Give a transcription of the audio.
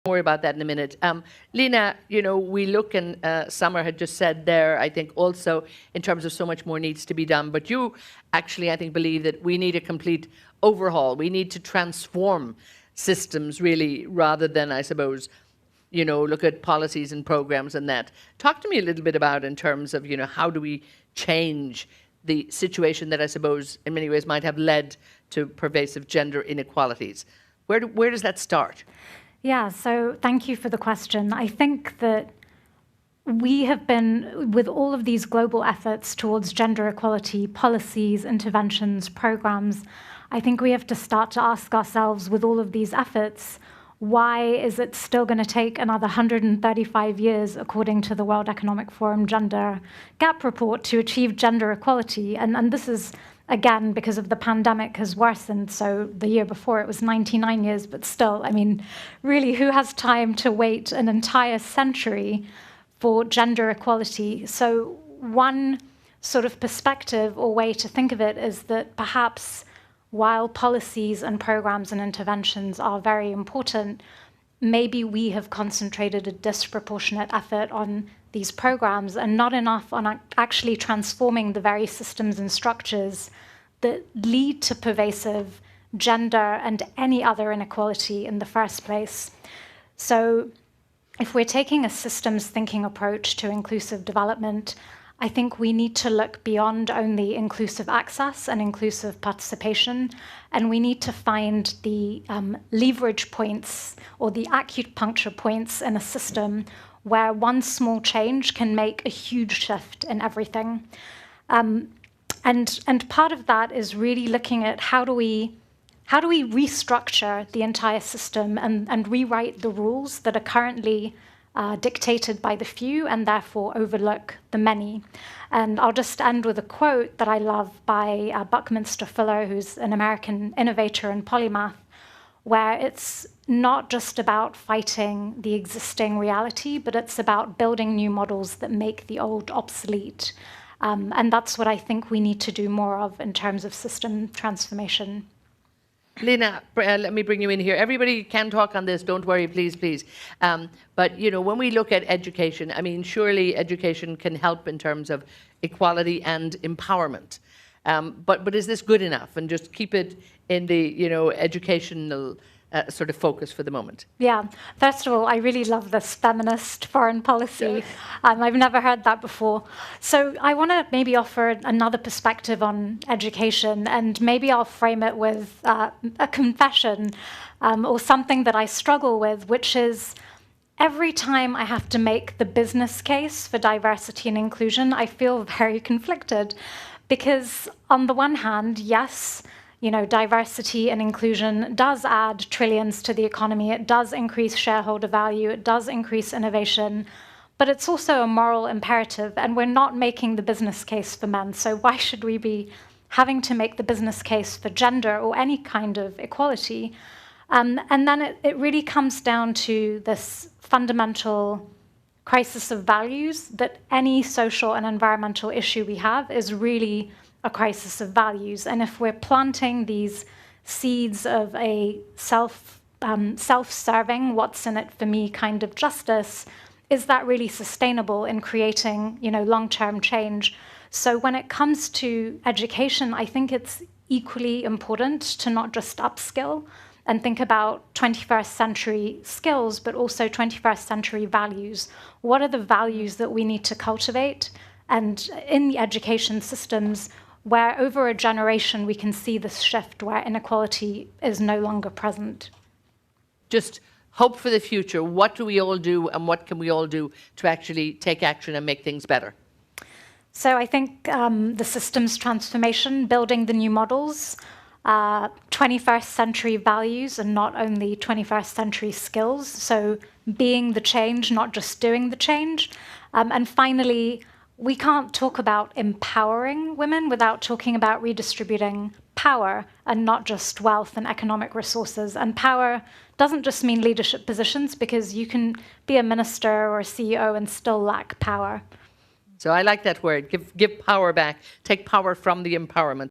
more about that in a minute. Lena, we look, and Summer had just said there, I think also in terms of so much more needs to be done, but you actually, I think, believe that we need a complete overhaul. We need to transform systems really, rather than, I suppose, look at policies and programs and that. Talk to me a little bit about in terms of, how do we change the situation that I suppose in many ways might have led to pervasive gender inequalities. Where does that start? Yeah, so thank you for the question. I think that we have been, with all of these global efforts towards gender equality, policies, interventions, programs, I think we have to start to ask ourselves, with all of these efforts, why is it still going to take another 135 years, according to the World Economic Forum Gender Gap Report, to achieve gender equality? And this is, again, because of the pandemic has worsened. So the year before it was 99 years, but still, I mean, really, who has time to wait an entire century for gender equality? So one sort of perspective or way to think of it is that perhaps while policies and programs and interventions are very important, maybe we have concentrated a disproportionate effort on these programs and not enough on actually transforming the very systems and structures that lead to pervasive gender and any other inequality in the first place. So if we're taking a systems thinking approach to inclusive development, I think we need to look beyond only inclusive access and inclusive participation, and we need to find the leverage points or the acupuncture points in a system where one small change can make a huge shift in everything. And part of that is really looking at how do we restructure the entire system and rewrite the rules that are currently dictated by the few and therefore overlook the many. And I'll just end with a quote that I love by Buckminster Fuller, who's an American innovator and polymath, where it's not just about fighting the existing reality, but it's about building new models that make the old obsolete. And that's what I think we need to do more of in terms of system transformation. Lena, let me bring you in here. Everybody can talk on this, don't worry, please, please. But, when we look at education, I mean, surely education can help in terms of equality and empowerment. But is this good enough? And just keep it in the, educational sort of focus for the moment. Yeah. First of all, I really love this feminist foreign policy. Yes. I've never heard that before. So I want to maybe offer another perspective on education, and maybe I'll frame it with a confession or something that I struggle with, which is every time I have to make the business case for diversity and inclusion, I feel very conflicted. Because on the one hand, yes, diversity and inclusion does add trillions to the economy. It does increase shareholder value. It does increase innovation. But it's also a moral imperative, and we're not making the business case for men. So why should we be having to make the business case for gender or any kind of equality? And then it really comes down to this fundamental crisis of values, that any social and environmental issue we have is really a crisis of values. And if we're planting these seeds of a self-serving, what's in it for me kind of justice, is that really sustainable in creating, long-term change? So when it comes to education, I think it's equally important to not just upskill and think about 21st century skills, but also 21st century values. What are the values that we need to cultivate? And in the education systems, where over a generation we can see this shift where inequality is no longer present. Just hope for the future. What do we all do, and what can we all do to actually take action and make things better? So I think the systems transformation, building the new models, 21st century values and not only 21st century skills. So being the change, not just doing the change. And finally, we can't talk about empowering women without talking about redistributing power and not just wealth and economic resources. And power doesn't just mean leadership positions, because you can be a minister or a CEO and still lack power. So I like that word, give power back, take power from the empowerment.